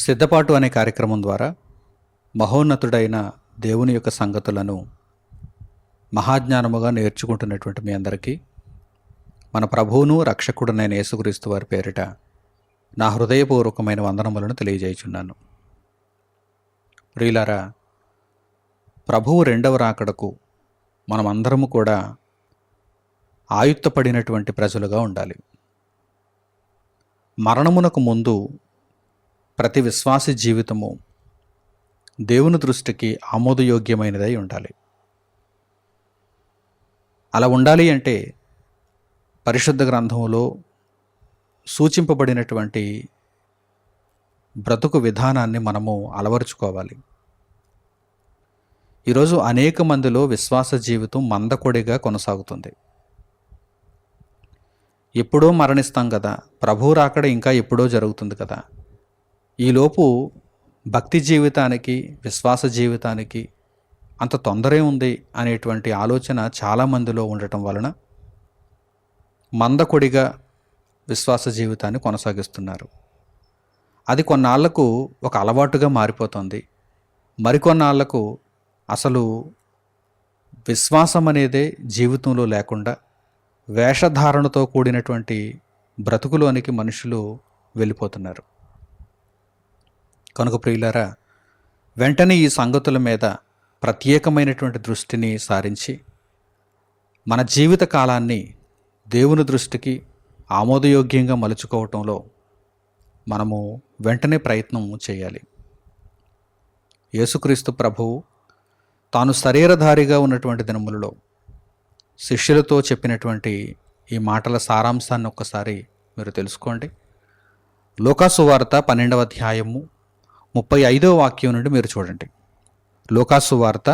సిద్ధపాటు అనే కార్యక్రమం ద్వారా మహోన్నతుడైన దేవుని యొక్క సంగతులను మహాజ్ఞానముగా నేర్చుకుంటున్నటువంటి మీ అందరికీ మన ప్రభువును రక్షకుడునైన యేసుక్రీస్తు వారి పేరిట నా హృదయపూర్వకమైన వందనములను తెలియజేయుచున్నాను. ప్రియులారా, ప్రభువు రెండవ రాకడకు మనమందరము కూడా ఆయుత్తపడినటువంటి ప్రజలుగా ఉండాలి. మరణమునకు ముందు ప్రతి విశ్వాసి జీవితము దేవుని దృష్టికి ఆమోదయోగ్యమైనదై ఉండాలి. అలా ఉండాలి అంటే పరిశుద్ధ గ్రంథములో సూచింపబడినటువంటి బ్రతుకు విధానాన్ని మనము అలవరుచుకోవాలి. ఈరోజు అనేక మందిలో విశ్వాస జీవితం మందకొడిగా కొనసాగుతుంది. ఎప్పుడో మరణిస్తాం కదా, ప్రభువు రాకడ ఇంకా ఎప్పుడో జరుగుతుంది కదా, ఈలోపు భక్తి జీవితానికి విశ్వాస జీవితానికి అంత తొందరే ఉంది అనేటువంటి ఆలోచన చాలామందిలో ఉండటం వలన మందకొడిగా విశ్వాస జీవితాన్ని కొనసాగిస్తున్నారు. అది కొన్నాళ్లకు ఒక అలవాటుగా మారిపోతుంది. మరికొన్నాళ్లకు అసలు విశ్వాసం అనేదే జీవితంలో లేకుండా వేషధారణతో కూడినటువంటి బ్రతుకులోనికి మనుషులు వెళ్ళిపోతున్నారు. కనుక ప్రియులారా, వెంటనే ఈ సంగతుల మీద ప్రత్యేకమైనటువంటి దృష్టిని సారించి మన జీవిత కాలాన్ని దేవుని దృష్టికి ఆమోదయోగ్యంగా మలుచుకోవటంలో మనము వెంటనే ప్రయత్నం చేయాలి. యేసుక్రీస్తు ప్రభువు తాను శరీరధారిగా ఉన్నటువంటి దినములలో శిష్యులతో చెప్పినటువంటి ఈ మాటల సారాంశాన్ని ఒక్కసారి మీరు తెలుసుకోండి. లూకాసు వార్త 12వ అధ్యాయము 35వ వాక్యం నుండి మీరు చూడండి. లూకాసు వార్త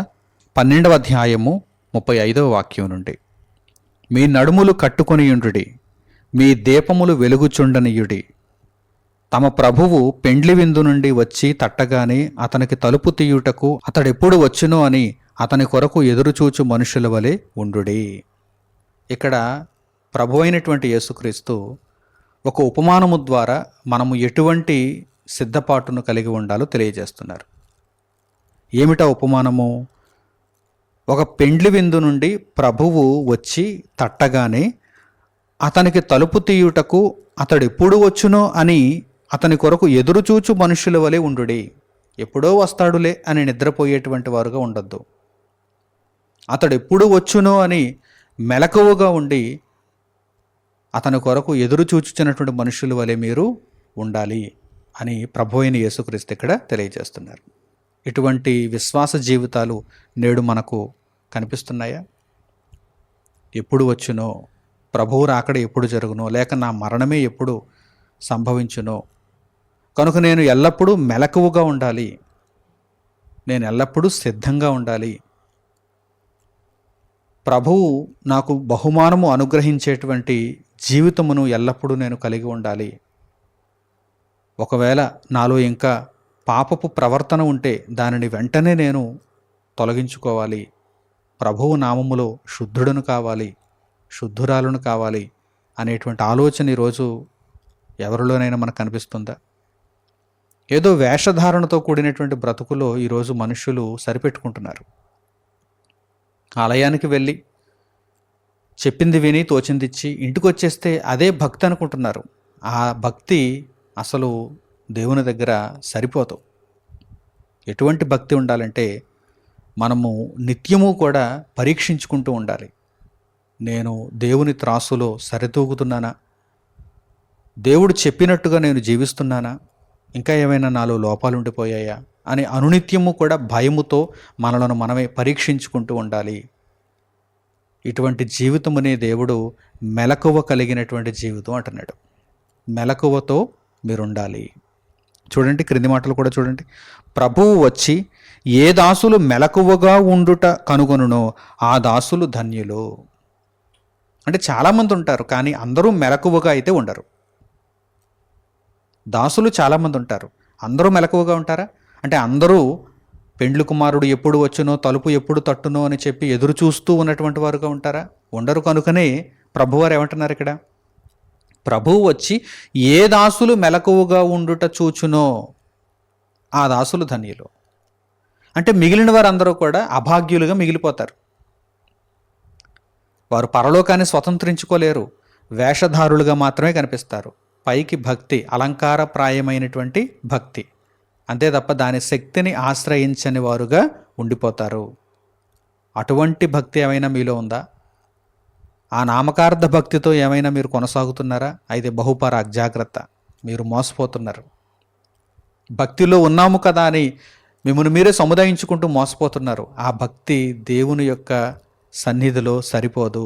12వ అధ్యాయము 35వ వాక్యం నుండి, మీ నడుములు కట్టుకొనియుండుడి, మీ దీపములు వెలుగుచుండనియుడి. తమ ప్రభువు పెండ్లి విందు నుండి వచ్చి తట్టగానే అతనికి తలుపు తీయుటకు అతడెప్పుడు వచ్చునో అని అతని కొరకు ఎదురుచూచు మనుషుల వలె ఉండుడి. ఇక్కడ ప్రభు అయినటువంటి యేసుక్రీస్తు ఒక ఉపమానము ద్వారా మనము ఎటువంటి సిద్ధపాటును కలిగి ఉండాలో తెలియజేస్తున్నారు. ఏమిటా ఉపమానము? ఒక పెండ్లి విందు నుండి ప్రభువు వచ్చి తట్టగానే అతనికి తలుపు తీయుటకు అతడెప్పుడు వచ్చునో అని అతని కొరకు ఎదురుచూచు మనుషుల వలె ఉండుడి. ఎప్పుడో వస్తాడులే అని నిద్రపోయేటువంటి వారుగా ఉండొద్దు. అతడెప్పుడు వచ్చునో అని మెలకువగా ఉండి అతని కొరకు ఎదురుచూచుచున్నటువంటి మనుషుల వలె మీరు ఉండాలి అని ప్రభు అయిన యేసుక్రీస్తు ఇక్కడ తెలియజేస్తున్నారు. ఇటువంటి విశ్వాస జీవితాలు నేడు మనకు కనిపిస్తున్నాయా? ఎప్పుడు వచ్చునో, ప్రభువు రాకడ ఎప్పుడు జరుగునో, లేక నా మరణమే ఎప్పుడు సంభవించునో, కనుక నేను ఎల్లప్పుడూ మెలకువగా ఉండాలి, నేను ఎల్లప్పుడూ సిద్ధంగా ఉండాలి, ప్రభువు నాకు బహుమానము అనుగ్రహించేటువంటి జీవితమును ఎల్లప్పుడూ నేను కలిగి ఉండాలి. ఒకవేళ నాలో ఇంకా పాపపు ప్రవర్తన ఉంటే దానిని వెంటనే నేను తొలగించుకోవాలి. ప్రభువు నామములో శుద్ధుడను కావాలి, శుద్ధురాలను కావాలి అనేటువంటి ఆలోచన ఈరోజు ఎవరిలోనైనా మనకు కనిపిస్తుందా? ఏదో వేషధారణతో కూడినటువంటి బ్రతుకులో ఈరోజు మనుషులు సరిపెట్టుకుంటున్నారు. ఆలయానికి వెళ్ళి చెప్పింది విని తోచిందిచ్చి ఇంటికి వచ్చేస్తే అదే భక్తి అనుకుంటున్నారు. ఆ భక్తి అసలు దేవుని దగ్గర సరిపోతావు. ఎటువంటి భక్తి ఉండాలంటే మనము నిత్యము కూడా పరీక్షించుకుంటూ ఉండాలి. నేను దేవుని త్రాసులో సరితూగుతున్నానా? దేవుడు చెప్పినట్టుగా నేను జీవిస్తున్నానా? ఇంకా ఏమైనా నాలో లోపాలు ఉండిపోయాయా అని అనునిత్యము కూడా భయముతో మనలను మనమే పరీక్షించుకుంటూ ఉండాలి. ఇటువంటి జీవితమునే దేవుడు మెలకువ కలిగినటువంటి జీవితం అంటున్నాడు. మెలకువతో మీరుండాలి. చూడండి, క్రింది మాటలు కూడా చూడండి. ప్రభువు వచ్చి ఏ దాసులు మెలకువగా ఉండుట కనుగొనునో ఆ దాసులు ధన్యులు. అంటే చాలామంది ఉంటారు, కానీ అందరూ మెలకువగా అయితే ఉండరు. దాసులు చాలామంది ఉంటారు, అందరూ మెలకువగా ఉంటారా? అంటే అందరూ పెండ్లి కుమారుడు ఎప్పుడు వచ్చునో, తలుపు ఎప్పుడు తట్టునో అని చెప్పి ఎదురు చూస్తూ ఉన్నటువంటి వారుగా ఉంటారా? ఉండరు. కనుకనే ప్రభువారు ఏమంటున్నారు ఇక్కడ? ప్రభువు వచ్చి ఏ దాసులు మెలకువగా ఉండుట చూచునో ఆ దాసులు ధన్యులు. అంటే మిగిలిన వారందరూ కూడా అభాగ్యులుగా మిగిలిపోతారు. వారు పరలోకాన్ని స్వతంత్రించుకోలేరు, వేషధారులుగా మాత్రమే కనిపిస్తారు. పైకి భక్తి, అలంకారప్రాయమైనటువంటి భక్తి, అంతే తప్ప దాని శక్తిని ఆశ్రయించని వారుగా ఉండిపోతారు. అటువంటి భక్తి ఏమైనా మీలో ఉందా? ఆ నామకార్థ భక్తితో ఏమైనా మీరు కొనసాగుతున్నారా? అయితే బహుపరాగ్, జాగ్రత్త, మీరు మోసపోతున్నారు. భక్తిలో ఉన్నాము కదా అని మిమ్మల్ని మీరే సముదాయించుకుంటూ మోసపోతున్నారు. ఆ భక్తి దేవుని యొక్క సన్నిధిలో సరిపోదు.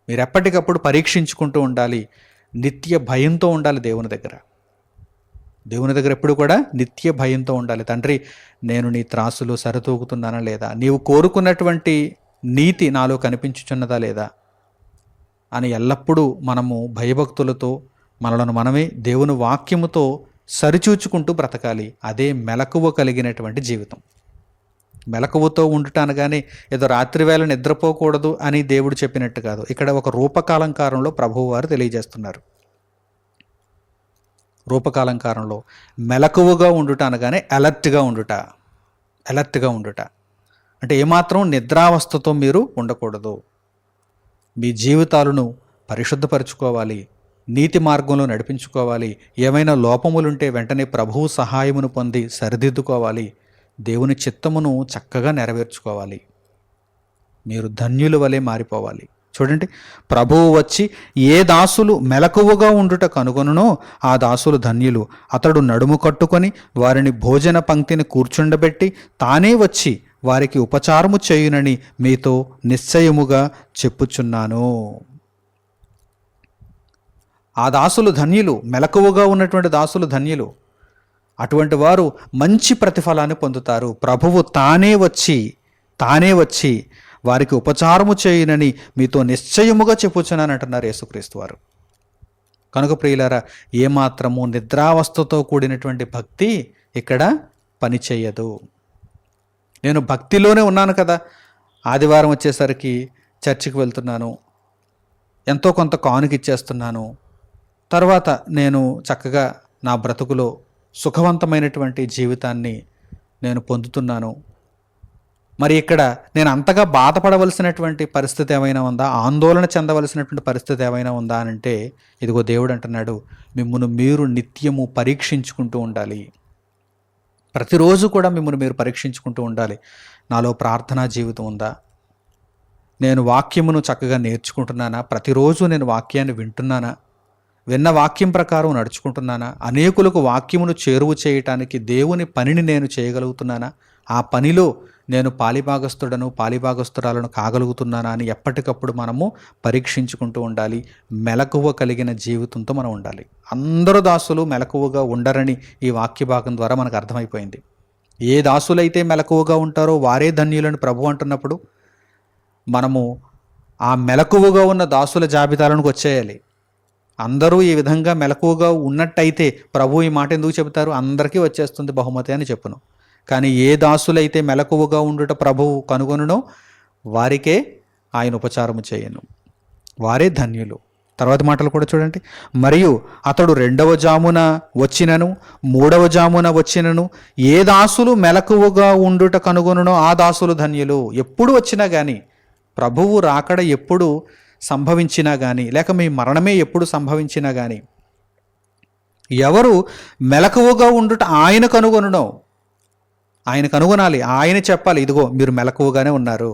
మీరు ఎప్పటికప్పుడు పరీక్షించుకుంటూ ఉండాలి, నిత్య భయంతో ఉండాలి దేవుని దగ్గర. దేవుని దగ్గర ఎప్పుడు కూడా నిత్య భయంతో ఉండాలి. తండ్రి, నేను నీ త్రాసులో సరితూగుతున్నానా లేదా, నీవు కోరుకున్నటువంటి నీతి నాలో కనిపించుచున్నదా లేదా అని ఎల్లప్పుడూ మనము భయభక్తులతో మనలను మనమే దేవుని వాక్యముతో సరిచూచుకుంటూ బ్రతకాలి. అదే మెలకువ కలిగినటువంటి జీవితం. మెలకువతో ఉండుటానగానే ఏదో రాత్రివేళ నిద్రపోకూడదు అని దేవుడు చెప్పినట్టు కాదు. ఇక్కడ ఒక రూపకాలంకారంలో ప్రభువు వారు తెలియజేస్తున్నారు. రూపకాలంకారంలో మెలకువగా ఉండుట అనగానే అలర్ట్గా ఉండుట అంటే ఏమాత్రం నిద్రావస్థతో మీరు ఉండకూడదు. మీ జీవితాలను పరిశుద్ధపరచుకోవాలి, నీతి మార్గంలో నడిపించుకోవాలి. ఏమైనా లోపములుంటే వెంటనే ప్రభువు సహాయమును పొంది సరిదిద్దుకోవాలి. దేవుని చిత్తమును చక్కగా నెరవేర్చుకోవాలి. మీరు ధన్యుల వలె మారిపోవాలి. చూడండి, ప్రభువు వచ్చి ఏ దాసులు మెలకువగా ఉండుట కనుగొనునో ఆ దాసులు ధన్యులు. అతడు నడుము కట్టుకొని వారిని భోజన పంక్తిని కూర్చుండబెట్టి తానే వచ్చి వారికి ఉపచారము చేయునని మీతో నిశ్చయముగా చెప్పుచున్నాను. ఆ దాసులు ధన్యులు, మెలకువగా ఉన్నటువంటి దాసులు ధన్యులు. అటువంటి వారు మంచి ప్రతిఫలాన్ని పొందుతారు. ప్రభువు తానే వచ్చి వారికి ఉపచారము చేయునని మీతో నిశ్చయముగా చెప్పుచున్నాను అంటున్నారు యేసుక్రీస్తు వారు. కనుక ప్రియులారా, ఏమాత్రము నిద్రావస్థతో కూడినటువంటి భక్తి ఇక్కడ పనిచేయదు. నేను భక్తిలోనే ఉన్నాను కదా, ఆదివారం వచ్చేసరికి చర్చికి వెళ్తున్నాను, ఎంతో కొంత కానుక ఇచ్చేస్తున్నాను, తర్వాత నేను చక్కగా నా బ్రతుకులో సుఖవంతమైనటువంటి జీవితాన్ని నేను పొందుతున్నాను. మరి ఇక్కడ నేను అంతగా బాధపడవలసినటువంటి పరిస్థితి ఏమైనా ఉందా, ఆందోళన చెందవలసినటువంటి పరిస్థితి ఏమైనా ఉందా అని అంటే, ఇదిగో దేవుడు అంటున్నాడు, మిమ్మల్ని మీరు నిత్యము పరీక్షించుకుంటూ ఉండాలి. ప్రతిరోజు కూడా మిమ్మల్ని మీరు పరీక్షించుకుంటూ ఉండాలి. నాలో ప్రార్థనా జీవితం ఉందా? నేను వాక్యమును చక్కగా నేర్చుకుంటున్నానా? ప్రతిరోజు నేను వాక్యాన్ని వింటున్నానా? విన్న వాక్యం ప్రకారం నడుచుకుంటున్నానా? అనేకులకు వాక్యమును చేరువ చేయటానికి దేవుని పనిని నేను చేయగలుగుతున్నానా? ఆ పనిలో నేను పాలిభాగస్తురాలను కాగలుగుతున్నానా అని ఎప్పటికప్పుడు మనము పరీక్షించుకుంటూ ఉండాలి. మెలకువ కలిగిన జీవితంతో మనం ఉండాలి. అందరూ దాసులు మెలకువగా ఉండరని ఈ వాక్య భాగం ద్వారా మనకు అర్థమైపోయింది. ఏ దాసులైతే మెలకువగా ఉంటారో వారే ధన్యులని ప్రభు అంటున్నప్పుడు మనము ఆ మెలకువగా ఉన్న దాసుల జాబితాలను వచ్చేయాలి. అందరూ ఈ విధంగా మెలకువగా ఉన్నట్టయితే ప్రభు ఈ మాట ఎందుకు చెబుతారు? అందరికీ వచ్చేస్తుంది బహుమతి అని చెప్పును. కానీ ఏ దాసులైతే మెలకువగా ఉండుట ప్రభువు కనుగొనునో వారికే ఆయన ఉపచారము చేయను, వారే ధన్యులు. తర్వాత మాటలు కూడా చూడండి. మరియు అతడు 2వ జామున వచ్చినను 3వ జామున వచ్చినను ఏ దాసులు మెలకువగా ఉండుట కనుగొనునో ఆ దాసులు ధన్యులు. ఎప్పుడు వచ్చినా కానీ, ప్రభువు రాకడ ఎప్పుడు సంభవించినా కానీ, లేక మీ మరణమే ఎప్పుడు సంభవించినా కానీ, ఎవరు మెలకువగా ఉండుట ఆయన కనుగొనునో, ఆయన కనుగొనాలి, ఆయన చెప్పాలి, ఇదిగో మీరు మెలకువగానే ఉన్నారు,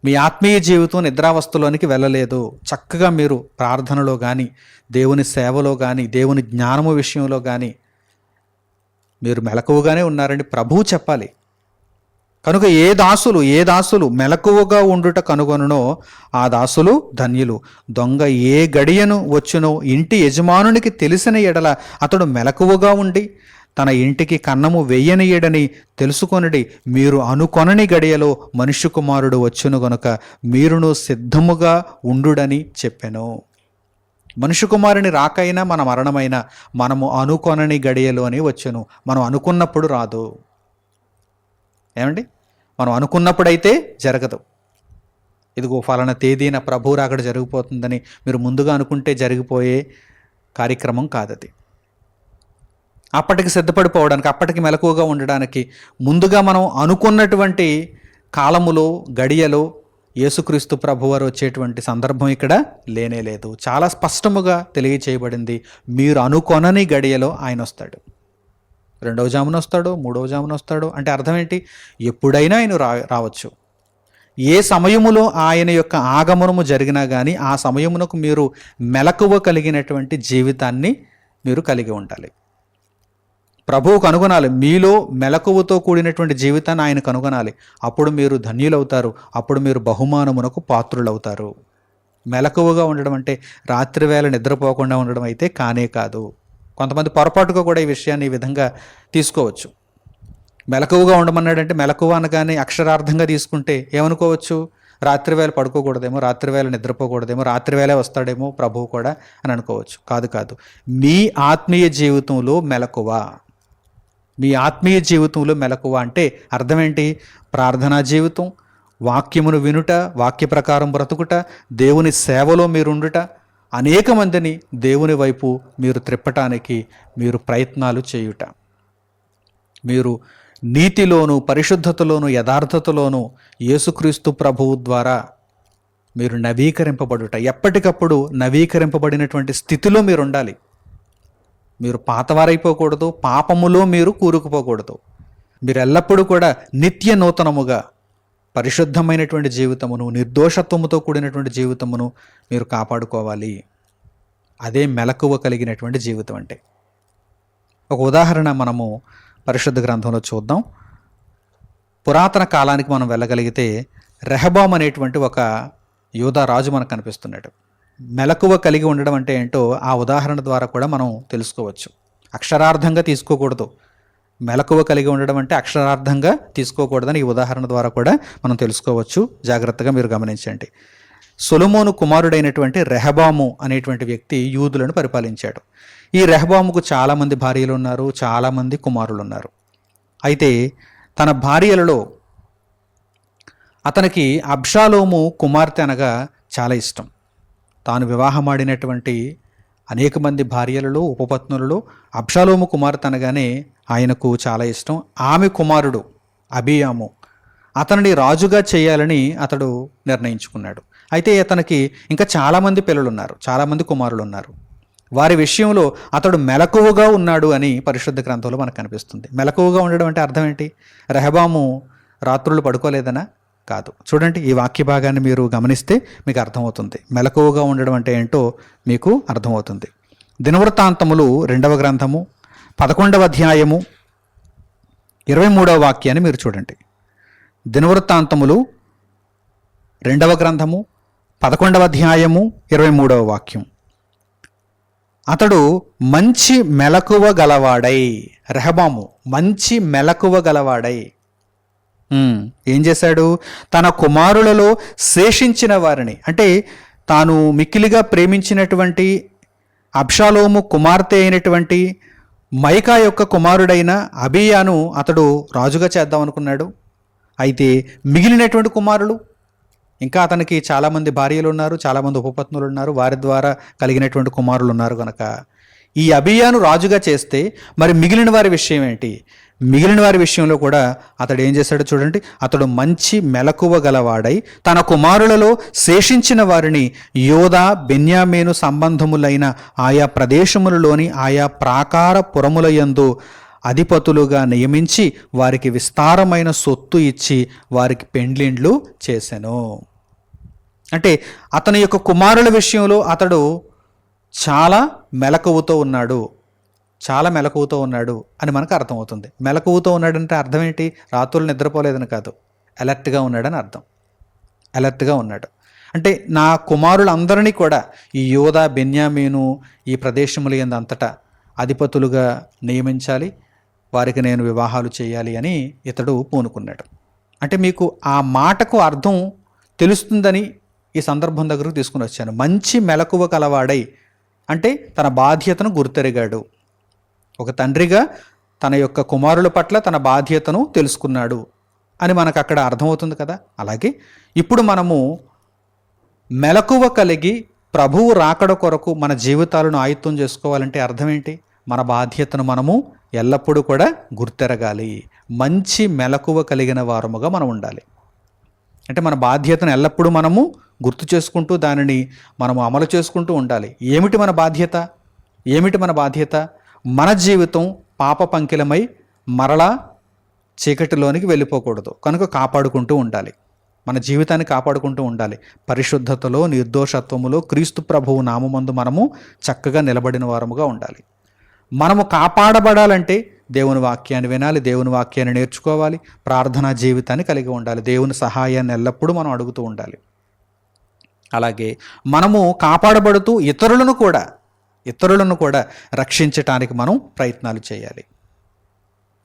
మీ ఆత్మీయ జీవితం నిద్రావస్థలోనికి వెళ్ళలేదు, చక్కగా మీరు ప్రార్థనలో కానీ, దేవుని సేవలో కానీ, దేవుని జ్ఞానము విషయంలో కానీ మీరు మెలకువగానే ఉన్నారని ప్రభువు చెప్పాలి. కనుక ఏ దాసులు మెలకువగా ఉండుట కనుగొనునో ఆ దాసులు ధన్యులు. దొంగ ఏ గడియను వచ్చునో ఇంటి యజమానునికి తెలిసిన ఎడల అతడు మెలకువగా ఉండి తన ఇంటికి కన్నము వెయ్యనియడని తెలుసుకొనడి. మీరు అనుకొనని గడియలో మనుష్య కుమారుడు వచ్చును గనుక మీరును సిద్ధముగా ఉండుడని చెప్పెను. మనుష్య కుమారుని రాకైనా మన మరణమైనా మనము అనుకొనని గడియలోనే వచ్చును. మనం అనుకున్నప్పుడు రాదు. ఏమండి, మనం అనుకున్నప్పుడైతే జరగదు. ఇదిగో ఫలానా తేదీన ప్రభు రాకడ జరిగిపోతుందని మీరు ముందుగా అనుకుంటే జరిగిపోయే కార్యక్రమం కాదది. అప్పటికి సిద్ధపడిపోవడానికి, అప్పటికి మెలకువగా ఉండడానికి ముందుగా మనం అనుకున్నటువంటి కాలములో, గడియలో యేసుక్రీస్తు ప్రభువారు వచ్చేటువంటి సందర్భం ఇక్కడ లేనే లేదు. చాలా స్పష్టముగా తెలియచేయబడింది. మీరు అనుకొనని గడియలో ఆయన వస్తాడు. 2వ జామున వస్తాడు, 3వ జామున వస్తాడు. అంటే అర్థం ఏంటి? ఎప్పుడైనా ఆయన రావచ్చు. ఏ సమయములో ఆయన యొక్క ఆగమనము జరిగినా కానీ ఆ సమయమునకు మీరు మెలకువ కలిగినటువంటి జీవితాన్ని మీరు కలిగి ఉండాలి. ప్రభువు కనుగొనాలి. మీలో మెలకువతో కూడినటువంటి జీవితాన్ని ఆయన కనుగొనాలి. అప్పుడు మీరు ధన్యులవుతారు. అప్పుడు మీరు బహుమానమునకు పాత్రులవుతారు. మెలకువగా ఉండడం అంటే రాత్రివేళ నిద్రపోకుండా ఉండడం అయితే కానే కాదు. కొంతమంది పొరపాటుగా కూడా ఈ విషయాన్ని ఈ విధంగా తీసుకోవచ్చు. మెలకువగా ఉండమన్నాడంటే మెలకువ అనగానే అక్షరార్థంగా తీసుకుంటే ఏమనుకోవచ్చు? రాత్రివేళ పడుకోకూడదేమో, రాత్రివేళ నిద్రపోకూడదేమో, రాత్రివేళ వస్తాడేమో ప్రభువు కూడా అని అనుకోవచ్చు. కాదు కాదు. మీ ఆత్మీయ జీవితంలో మెలకువ, మీ ఆత్మీయ జీవితంలో మెలకువ అంటే అర్థం ఏంటి? ప్రార్థనా జీవితం, వాక్యమును వినుట, వాక్య ప్రకారం బ్రతుకుట, దేవుని సేవలో మీరుండుట, అనేక మందిని దేవుని వైపు మీరు త్రిప్పటానికి మీరు ప్రయత్నాలు చేయుట, మీరు నీతిలోను, పరిశుద్ధతలోను, యథార్థతలోను యేసుక్రీస్తు ప్రభువు ద్వారా మీరు నవీకరింపబడుట, ఎప్పటికప్పుడు నవీకరింపబడినటువంటి స్థితిలో మీరు ఉండాలి. మీరు పాతవారైపోకూడదు, పాపములో మీరు కూరుకుపోకూడదు. మీరు ఎల్లప్పుడూ కూడా నిత్య నూతనముగా పరిశుద్ధమైనటువంటి జీవితమును, నిర్దోషత్వముతో కూడినటువంటి జీవితమును మీరు కాపాడుకోవాలి. అదే మెలకువ కలిగినటువంటి జీవితం అంటే. ఒక ఉదాహరణ మనము పరిశుద్ధ గ్రంథంలో చూద్దాం. పురాతన కాలానికి మనం వెళ్ళగలిగితే రెహబాం అనేటువంటి ఒక యూదా రాజు మనకు కనిపిస్తున్నాడు. మెలకువ కలిగి ఉండడం అంటే ఏంటో ఆ ఉదాహరణ ద్వారా కూడా మనం తెలుసుకోవచ్చు. అక్షరార్థంగా తీసుకోకూడదు. మెలకువ కలిగి ఉండడం అంటే అక్షరార్థంగా తీసుకోకూడదని ఈ ఉదాహరణ ద్వారా కూడా మనం తెలుసుకోవచ్చు. జాగ్రత్తగా మీరు గమనించండి. సొలొమోను కుమారుడైనటువంటి రెహబాము అనేటువంటి వ్యక్తి యూదులను పరిపాలించాడు. ఈ రెహబాముకు చాలామంది భార్యలు ఉన్నారు, చాలామంది కుమారులు ఉన్నారు. అయితే తన భార్యలలో అతనికి అబ్షాలోము కుమార్తె అనగా చాలా ఇష్టం. తాను వివాహమాడినటువంటి అనేక మంది భార్యలలో, ఉపపత్నులలో అబ్షాలోము కుమార్తె అనగానే ఆయనకు చాలా ఇష్టం. ఆమె కుమారుడు అబియాము, అతనిని రాజుగా చేయాలని అతడు నిర్ణయించుకున్నాడు. అయితే అతనికి ఇంకా చాలామంది పిల్లలు ఉన్నారు, చాలామంది కుమారులు ఉన్నారు. వారి విషయంలో అతడు మెలకువగా ఉన్నాడు అని పరిశుద్ధ గ్రంథంలో మనకు కనిపిస్తుంది. మెలకువగా ఉండడం అంటే అర్థం ఏంటి? రెహబాము రాత్రులు పడుకోలేదనా? కాదు. చూడండి, ఈ వాక్య భాగాన్ని మీరు గమనిస్తే మీకు అర్థమవుతుంది. మెలకువగా ఉండడం అంటే ఏంటో మీకు అర్థమవుతుంది. దినవృత్తాంతములు 2వ గ్రంథము 11వ అధ్యాయము 23వ వాక్యాన్ని మీరు చూడండి. దినవృత్తాంతములు 2వ గ్రంథము 11వ అధ్యాయము 23వ వాక్యం. అతడు మంచి మెలకువ గలవాడై, రెహబాము మంచి మెలకువ గలవాడై ఏం చేశాడు? తన కుమారులలో శేషించిన వారిని, అంటే తాను మిక్కిలిగా ప్రేమించినటువంటి అబ్షాలోము కుమార్తె అయినటువంటి మైకా యొక్క కుమారుడైన అబీయాను అతడు రాజుగా చేద్దాం అనుకున్నాడు. అయితే మిగిలినటువంటి కుమారులు, ఇంకా అతనికి చాలామంది భార్యలు ఉన్నారు, చాలామంది ఉపపత్నులు ఉన్నారు, వారి ద్వారా కలిగినటువంటి కుమారులు ఉన్నారు కనుక ఈ అబీయాను రాజుగా చేస్తే మరి మిగిలిన వారి విషయం ఏంటి? మిగిలిన వారి విషయంలో కూడా అతడు ఏం చేశాడో చూడండి. అతడు మంచి మెలకువ గలవాడై తన కుమారులలో శేషించిన వారిని యోధా, బెన్యామీను సంబంధములైన ఆయా ప్రదేశములలోని ఆయా ప్రాకార పురములయందు అధిపతులుగా నియమించి వారికి విస్తారమైన సొత్తు ఇచ్చి వారికి పెండ్లిండ్లు చేసెను. అంటే అతని యొక్క కుమారుల విషయంలో అతడు చాలా మెలకువతో ఉన్నాడు, చాలా మెలకువతో ఉన్నాడు అని మనకు అర్థమవుతుంది. మెలకువతో ఉన్నాడంటే అర్థం ఏంటి? రాత్రులు నిద్రపోలేదని కాదు, అలర్ట్గా ఉన్నాడని అర్థం. అలర్ట్గా ఉన్నాడు అంటే నా కుమారులందరినీ కూడా ఈ యోధా, బెన్యామీను ఈ ప్రదేశముల యందు అంతటా అధిపతులుగా నియమించాలి, వారికి నేను వివాహాలు చేయాలి అని ఇతడు పూనుకున్నాడు. అంటే మీకు ఆ మాటకు అర్థం తెలుస్తుందని ఈ సందర్భం దగ్గరకు తీసుకుని వచ్చాను. మంచి మెలకువ కలవాడై అంటే తన బాధ్యతను గుర్తెరిగాడు. ఒక తండ్రిగా తన యొక్క కుమారుల పట్ల తన బాధ్యతను తెలుసుకున్నాడు అని మనకు అక్కడ అర్థమవుతుంది కదా. అలాగే ఇప్పుడు మనము మెలకువ కలిగి ప్రభువు రాకడ కొరకు మన జీవితాలను ఆయుత్తం చేసుకోవాలంటే అర్థం ఏంటి? మన బాధ్యతను మనము ఎల్లప్పుడూ కూడా గుర్తెరగాలి. మంచి మెలకువ కలిగిన వారముగా మనం ఉండాలి. అంటే మన బాధ్యతను ఎల్లప్పుడూ మనము గుర్తు చేసుకుంటూ దానిని మనము అమలు చేసుకుంటూ ఉండాలి. ఏమిటి మన బాధ్యత? ఏమిటి మన బాధ్యత? మన జీవితం పాప పంకిలమై మరలా చీకటిలోనికి వెళ్ళిపోకూడదు. కనుక కాపాడుకుంటూ ఉండాలి. మన జీవితాన్ని కాపాడుకుంటూ ఉండాలి. పరిశుద్ధతలో, నిర్దోషత్వములో క్రీస్తు ప్రభువు నామమందు మనము చక్కగా నిలబడిన వారముగా ఉండాలి. మనము కాపాడబడాలంటే దేవుని వాక్యాన్ని వినాలి, దేవుని వాక్యాన్ని నేర్చుకోవాలి, ప్రార్థనా జీవితాన్ని కలిగి ఉండాలి, దేవుని సహాయాన్ని ఎల్లప్పుడూ మనం అడుగుతూ ఉండాలి. అలాగే మనము కాపాడబడుతూ ఇతరులను కూడా రక్షించటానికి మనం ప్రయత్నాలు చేయాలి.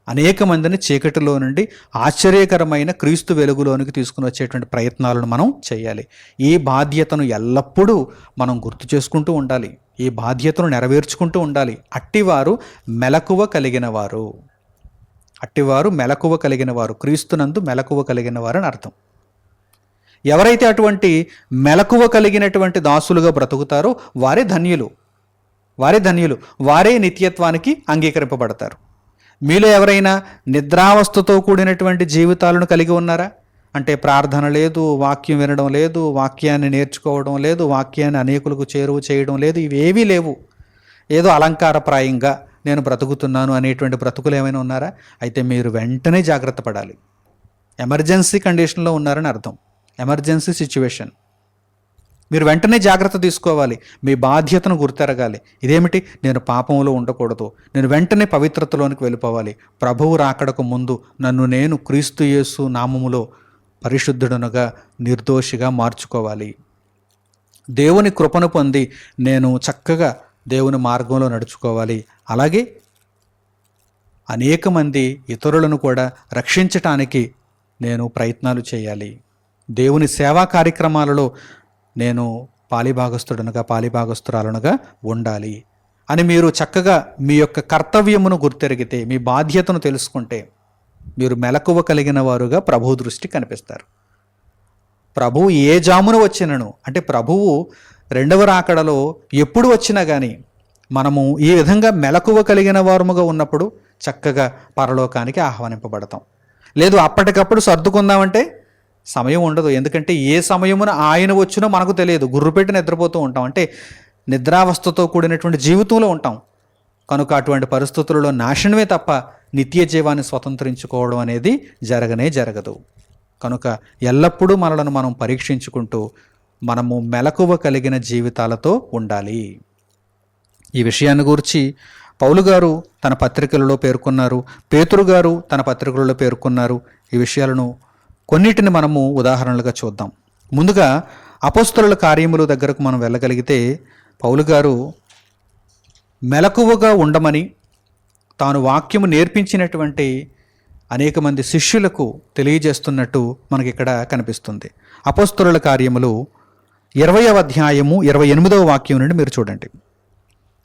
అనేక మందిని చీకటిలో నుండి ఆశ్చర్యకరమైన క్రీస్తు వెలుగులోనికి తీసుకుని వచ్చేటువంటి ప్రయత్నాలను మనం చేయాలి. ఈ బాధ్యతను ఎల్లప్పుడూ మనం గుర్తు చేసుకుంటూ ఉండాలి. ఈ బాధ్యతను నెరవేర్చుకుంటూ ఉండాలి. అట్టివారు మెలకువ కలిగిన వారు, క్రీస్తునందు మెలకువ కలిగిన వారు అని అర్థం. ఎవరైతే అటువంటి మెలకువ కలిగినటువంటి దాసులుగా బ్రతుకుతారో వారే ధన్యులు. వారే నిత్యత్వానికి అంగీకరింపబడతారు. మీలో ఎవరైనా నిద్రావస్థతో కూడినటువంటి జీవితాలను కలిగి ఉన్నారా? అంటే ప్రార్థన లేదు, వాక్యం వినడం లేదు, వాక్యాన్ని నేర్చుకోవడం లేదు, వాక్యాన్ని అనేకులకు చేరువ చేయడం లేదు, ఇవేవీ లేవు. ఏదో అలంకారప్రాయంగా నేను బ్రతుకుతున్నాను అనేటువంటి బ్రతుకులు ఏమైనా ఉన్నారా? అయితే మీరు వెంటనే జాగ్రత్త పడాలి. ఎమర్జెన్సీ కండిషన్లో ఉన్నారని అర్థం. Emergency situation. మీరు వెంటనే జాగ్రత్త తీసుకోవాలి. మీ బాధ్యతను గుర్తెరగాలి. ఇదేమిటి? నేను పాపంలో ఉండకూడదు, నేను వెంటనే పవిత్రతలోనికి వెళ్ళిపోవాలి. ప్రభువు రాకడకు ముందు నన్ను నేను క్రీస్తు యేసు నామములో పరిశుద్ధుడనుగా, నిర్దోషిగా మార్చుకోవాలి. దేవుని కృపను పొంది నేను చక్కగా దేవుని మార్గంలో నడుచుకోవాలి. అలాగే అనేక మంది ఇతరులను కూడా రక్షించటానికి నేను ప్రయత్నాలు చేయాలి. దేవుని సేవా కార్యక్రమాలలో నేను పాలిభాగస్తురాలనుగా ఉండాలి అని మీరు చక్కగా మీ యొక్క కర్తవ్యమును గుర్తెరిగితే, మీ బాధ్యతను తెలుసుకుంటే మీరు మెలకువ కలిగిన వారుగా ప్రభువు దృష్టి కనిపిస్తారు. ప్రభువు ఏ జామున వచ్చినను, అంటే ప్రభువు రెండవ రాకడలో ఎప్పుడు వచ్చినా కానీ మనము ఈ విధంగా మెలకువ కలిగిన వారముగా ఉన్నప్పుడు చక్కగా పరలోకానికి ఆహ్వానింపబడతాం. లేదు అప్పటికప్పుడు సర్దుకుందామంటే సమయం ఉండదు. ఎందుకంటే ఏ సమయమున ఆయన వచ్చినో మనకు తెలియదు. గుర్రుపెట్టి నిద్రపోతూ ఉంటాం. అంటే నిద్రావస్థతో కూడినటువంటి జీవితంలో ఉంటాం. కనుక అటువంటి పరిస్థితులలో నాశనమే తప్ప నిత్య జీవాన్ని స్వతంత్రించుకోవడం అనేది జరగదు. కనుక ఎల్లప్పుడూ మనలను మనం పరీక్షించుకుంటూ మనము మెలకువ కలిగిన జీవితాలతో ఉండాలి. ఈ విషయాన్ని గురించి పౌలు గారు తన పత్రికలలో పేర్కొన్నారు, పేతురు గారు తన పత్రికలలో పేర్కొన్నారు. ఈ విషయాలను కొన్నిటిని మనము ఉదాహరణలుగా చూద్దాం. ముందుగా అపోస్తలుల కార్యముల దగ్గరకు మనం వెళ్ళగలిగితే పౌలు గారు మెలకువగా ఉండమని తాను వాక్యము నేర్పించినటువంటి అనేక మంది శిష్యులకు తెలియజేస్తున్నట్టు మనకి ఇక్కడ కనిపిస్తుంది. అపోస్తలుల కార్యములు 20వ అధ్యాయము 28వ వాక్యం నుండి మీరు చూడండి.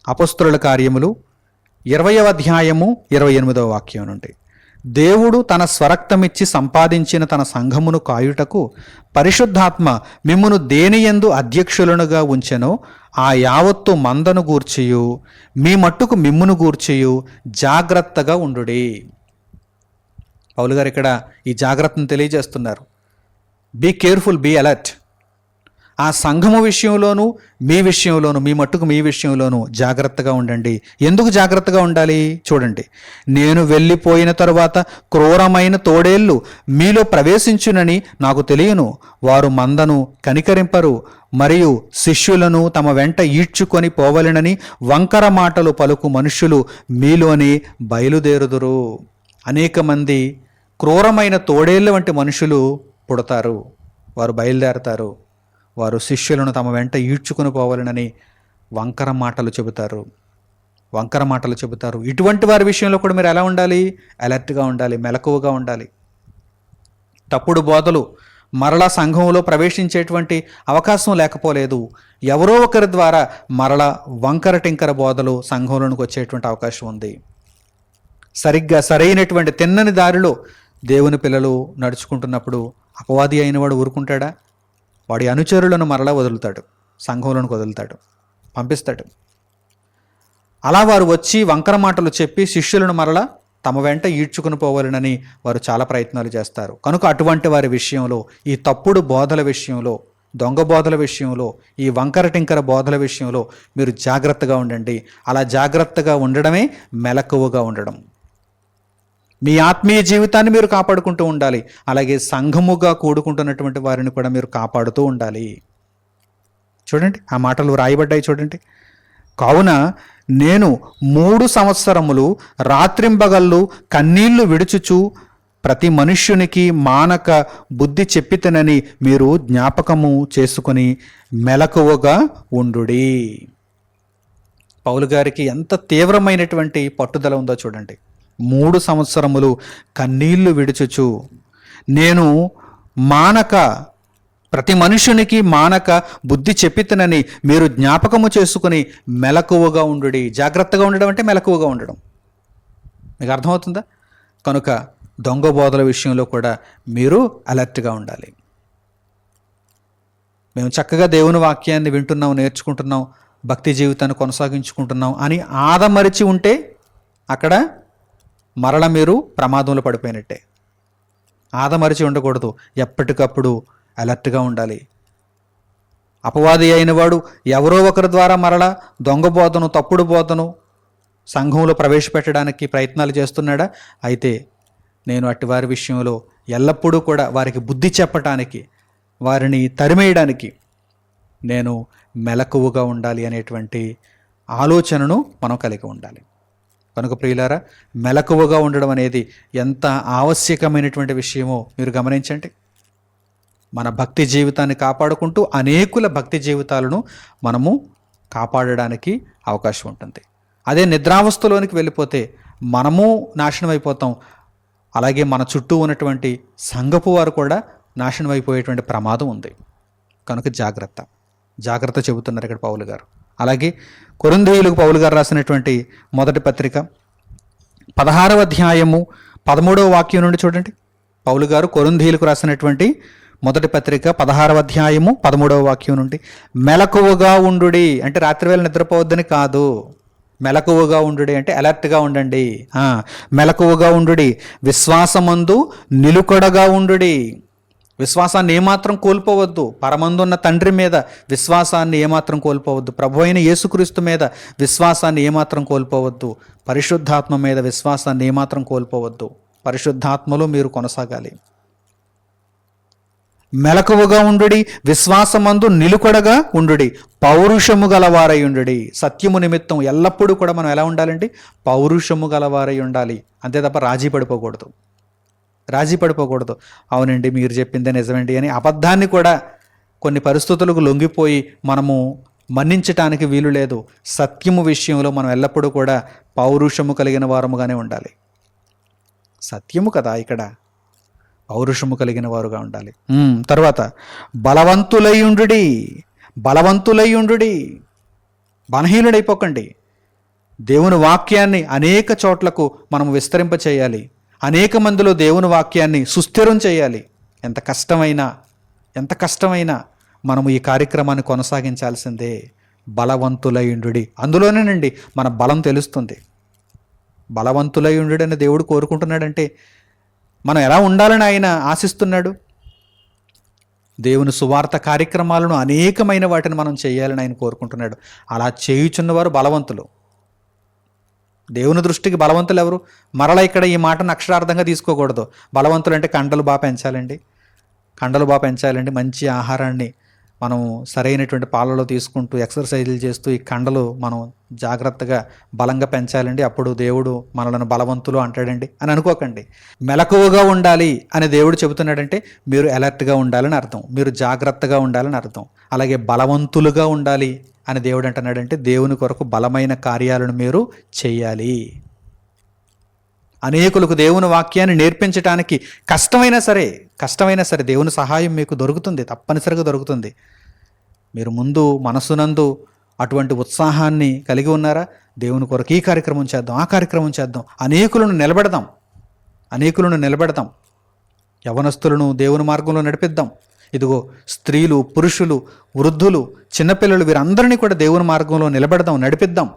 అపోస్తలుల కార్యములు 20వ అధ్యాయము 28వ వాక్యం నుండి, దేవుడు తన స్వరక్తమిచ్చి సంపాదించిన తన సంఘమును కాయుటకు పరిశుద్ధాత్మ మిమ్మును దేనియందు అధ్యక్షులనుగా ఉంచెనో ఆ యావత్తు మందను గూర్చియు మీ మట్టుకు మిమ్మును గూర్చియు జాగ్రత్తగా ఉండుడి. పౌలు గారు ఇక్కడ ఈ జాగ్రత్తను తెలియజేస్తున్నారు. Be careful, be alert. ఆ సంఘము విషయంలోనూ మీ విషయంలోనూ, మీ మట్టుకు మీ విషయంలోనూ జాగ్రత్తగా ఉండండి. ఎందుకు జాగ్రత్తగా ఉండాలి? చూడండి, నేను వెళ్ళిపోయిన తరువాత క్రూరమైన తోడేళ్ళు మీలో ప్రవేశించునని నాకు తెలియను. వారు మందను కనికరింపరు, మరియు శిష్యులను తమ వెంట ఈడ్చుకొని పోవలెనని వంకర మాటలు పలుకు మనుష్యులు మీలోని బయలుదేరుదురు. అనేక మంది క్రూరమైన తోడేళ్ళ వంటి మనుషులు పుడతారు, వారు బయలుదేరతారు. వారు శిష్యులను తమ వెంట ఈడ్చుకుని పోవాలనని వంకర మాటలు చెబుతారు. ఇటువంటి వారి విషయంలో కూడా మీరు ఎలా ఉండాలి? అలర్ట్గా ఉండాలి, మెలకువగా ఉండాలి. తప్పుడు బోధలు మరలా సంఘంలో ప్రవేశించేటువంటి అవకాశం లేకపోలేదు. ఎవరో ఒకరి ద్వారా మరలా వంకర టింకర బోధలు సంఘంలోనికి వచ్చేటువంటి అవకాశం ఉంది. సరిగ్గా సరైనటువంటి తిన్నని దారిలో దేవుని పిల్లలు నడుచుకుంటున్నప్పుడు అపవాది అయిన వాడు ఊరుకుంటాడా? వాడి అనుచరులను మరలా వదులుతాడు, సంఘంలోనికి వదులుతాడు, పంపిస్తాడు. అలా వారు వచ్చి వంకర మాటలు చెప్పి శిష్యులను మరలా తమ వెంట ఈడ్చుకుని పోవాలని వారు చాలా ప్రయత్నాలు చేస్తారు. కనుక అటువంటి వారి విషయంలో, ఈ తప్పుడు బోధల విషయంలో, దొంగ బోధల విషయంలో, ఈ వంకర టింకర బోధల విషయంలో మీరు జాగ్రత్తగా ఉండండి. అలా జాగ్రత్తగా ఉండడమే మెలకువగా ఉండడం. మీ ఆత్మీయ జీవితాన్ని మీరు కాపాడుకుంటూ ఉండాలి. అలాగే సంఘముగా కూడుకుంటున్నటువంటి వారిని కూడా మీరు కాపాడుతూ ఉండాలి. చూడండి, ఆ మాటలు రాయబడ్డాయి చూడండి. కావున నేను 3 సంవత్సరములు రాత్రింబగళ్ళు కన్నీళ్లు విడుచుచు ప్రతి మనుష్యునికి మానక బుద్ధి చెప్పితనని మీరు జ్ఞాపకము చేసుకుని మెలకువగా ఉండుడి. పౌలు గారికి ఎంత తీవ్రమైనటువంటి పట్టుదల ఉందో చూడండి. 3 సంవత్సరములు కన్నీళ్లు విడుచుచు నేను మానక ప్రతి మనుషునికి మానక బుద్ధి చెప్పితనని మీరు జ్ఞాపకము చేసుకుని మెలకువగా ఉండుడి. జాగ్రత్తగా ఉండడం అంటే మెలకువగా ఉండడం. మీకు అర్థమవుతుందా? కనుక దొంగ బోధల విషయంలో కూడా మీరు అలర్ట్గా ఉండాలి. మేము చక్కగా దేవుని వాక్యాన్ని వింటున్నాం, నేర్చుకుంటున్నాం, భక్తి జీవితాన్ని కొనసాగించుకుంటున్నాం అని ఆదమరిచి ఉంటే అక్కడ మరల మీరు ప్రమాదంలో పడిపోయినట్టే. ఆదమరిచి ఉండకూడదు, ఎప్పటికప్పుడు అలర్ట్గా ఉండాలి. అపవాది అయిన వాడు ఎవరో ఒకరి ద్వారా మరలా దొంగ బోధను, తప్పుడు బోధను సంఘంలో ప్రవేశపెట్టడానికి ప్రయత్నాలు చేస్తున్నాడా? అయితే నేను అట్టి వారి విషయంలో ఎల్లప్పుడూ కూడా వారికి బుద్ధి చెప్పటానికి, వారిని తరిమేయడానికి నేను మెలకువగా ఉండాలి అనేటువంటి ఆలోచనను మనం కలిగి ఉండాలి. కనుక ప్రియులారా, మెలకువగా ఉండడం అనేది ఎంత ఆవశ్యకమైనటువంటి విషయమో మీరు గమనించండి. మన భక్తి జీవితాన్ని కాపాడుకుంటూ అనేకుల భక్తి జీవితాలను మనము కాపాడడానికి అవకాశం ఉంటుంది. అదే నిద్రావస్థలోనికి వెళ్ళిపోతే మనము నాశనం అయిపోతాం, అలాగే మన చుట్టూ ఉన్నటువంటి సంఘపు వారు కూడా నాశనం అయిపోయేటువంటి ప్రమాదం ఉంది. కనుక జాగ్రత్త చెబుతున్నారు ఇక్కడ పౌలు గారు. అలాగే కొరింథీయులకు పౌలు గారు రాసినటువంటి మొదటి పత్రిక 16వ అధ్యాయము 13వ వాక్యం నుండి చూడండి. పౌలు గారు కొరింథీయులకు రాసినటువంటి మొదటి పత్రిక 16వ అధ్యాయము 13వ వాక్యం నుండి, మెలకువగా ఉండుడి అంటే రాత్రివేళ నిద్రపోవద్దని కాదు. మెలకువగా ఉండుడి అంటే అలర్ట్గా ఉండండి. మెలకువగా ఉండుడి, విశ్వాసమందు నిలుకడగా ఉండుడి. విశ్వాసాన్ని ఏమాత్రం కోల్పోవద్దు. పరమందున్న తండ్రి మీద విశ్వాసాన్ని ఏమాత్రం కోల్పోవద్దు. ప్రభు అయిన యేసుక్రీస్తు మీద విశ్వాసాన్ని ఏమాత్రం కోల్పోవద్దు. పరిశుద్ధాత్మ మీద విశ్వాసాన్ని ఏమాత్రం కోల్పోవద్దు. పరిశుద్ధాత్మలో మీరు కొనసాగాలి. మెలకువగా ఉండుడి, విశ్వాసమందు నిలుకడగా ఉండుడి, పౌరుషము గలవారై ఉండుడి. సత్యము నిమిత్తం ఎల్లప్పుడూ కూడా మనం ఎలా ఉండాలండి? పౌరుషము గలవారై ఉండాలి. అంతే తప్ప రాజీ పడిపోకూడదు. అవునండి, మీరు చెప్పిందే నిజమండి అని అబద్ధాన్ని కూడా కొన్ని పరిస్థితులకు లొంగిపోయి మనము మన్నించటానికి వీలు లేదు. సత్యము విషయంలో మనం ఎల్లప్పుడూ కూడా పౌరుషము కలిగిన వారముగానే ఉండాలి. సత్యము కదా ఇక్కడ, పౌరుషము కలిగిన వారుగా ఉండాలి. తర్వాత బలవంతులై ఉండుడి, బలహీనుడైపోకండి. దేవుని వాక్యాన్ని అనేక చోట్లకు మనం విస్తరింప చేయాలి. అనేక మందిలో దేవుని వాక్యాన్ని సుస్థిరం చేయాలి. ఎంత కష్టమైనా మనము ఈ కార్యక్రమాన్ని కొనసాగించాల్సిందే. బలవంతులై ఉండుడి, అందులోనేనండి మన బలం తెలుస్తుంది. బలవంతులై ఉండుడి అని దేవుడు కోరుకుంటున్నాడంటే మనం ఎలా ఉండాలని ఆయన ఆశిస్తున్నాడు? దేవుని సువార్త కార్యక్రమాలను అనేకమైన వాటిని మనం చేయాలని ఆయన కోరుకుంటున్నాడు. అలా చేయుచున్నవారు బలవంతులు. దేవుని దృష్టికి బలవంతులు ఎవరు? మరలా ఇక్కడ ఈ మాటను అక్షరార్థంగా తీసుకోకూడదు. బలవంతులు అంటే కండలు బాగా పెంచాలండి, మంచి ఆహారాన్ని మనం సరైనటువంటి పాలలో తీసుకుంటూ ఎక్సర్సైజులు చేస్తూ ఈ కండలు మనం జాగ్రత్తగా బలంగా పెంచాలండి, అప్పుడు దేవుడు మనలను బలవంతులు అంటాడండి అని అనుకోకండి. మెలకువగా ఉండాలి అని దేవుడు చెబుతున్నాడంటే మీరు అలర్ట్గా ఉండాలని అర్థం, మీరు జాగ్రత్తగా ఉండాలని అర్థం. అలాగే బలవంతులుగా ఉండాలి అని దేవుడు అంటున్నాడంటే దేవుని కొరకు బలమైన కార్యాలను మీరు చేయాలి. అనేకులకు దేవుని వాక్యాన్ని నేర్పించడానికి కష్టమైనా సరే దేవుని సహాయం మీకు దొరుకుతుంది, తప్పనిసరిగా దొరుకుతుంది. మీరు ముందు మనసునందు అటువంటి ఉత్సాహాన్ని కలిగి ఉన్నారా? దేవుని కొరకు ఈ కార్యక్రమం చేద్దాం, ఆ కార్యక్రమం చేద్దాం, అనేకులను నిలబెడదాం, యవనస్తులను దేవుని మార్గంలో నడిపిద్దాం. ఇదిగో స్త్రీలు, పురుషులు, వృద్ధులు, చిన్నపిల్లలు వీరందరినీ కూడా దేవుని మార్గంలో నడిపిద్దాం.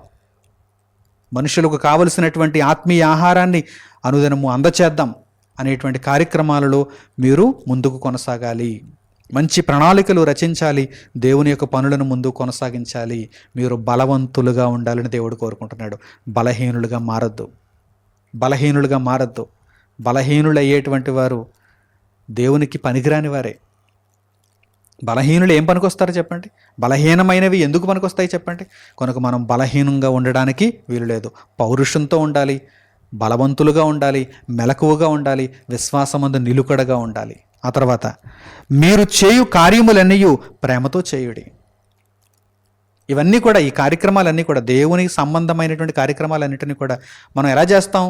మనుషులకు కావలసినటువంటి ఆత్మీయ ఆహారాన్ని అనుదినము అందచేద్దాం అనేటువంటి కార్యక్రమాలలో మీరు ముందుకు కొనసాగాలి. మంచి ప్రణాళికలు రచించాలి. దేవుని యొక్క పనులను ముందుకు కొనసాగించాలి. మీరు బలవంతులుగా ఉండాలని దేవుడు కోరుకుంటున్నాడు. బలహీనులుగా మారద్దు. బలహీనులు అయ్యేటువంటి వారు దేవునికి పనికిరాని వారే. బలహీనులు ఏం పనికొస్తారు చెప్పండి? బలహీనమైనవి ఎందుకు పనికొస్తాయి చెప్పండి? కనుక మనం బలహీనంగా ఉండడానికి వీలు లేదు. పౌరుషంతో ఉండాలి, బలవంతులుగా ఉండాలి, మెలకువగా ఉండాలి, విశ్వాసమందు నిలుకడగా ఉండాలి. ఆ తర్వాత మీరు చేయు కార్యములన్నీ ప్రేమతో చేయుడి. ఇవన్నీ కూడా, ఈ కార్యక్రమాలన్నీ కూడా, దేవునికి సంబంధమైనటువంటి కార్యక్రమాలన్నింటినీ కూడా మనం ఎలా చేస్తాం?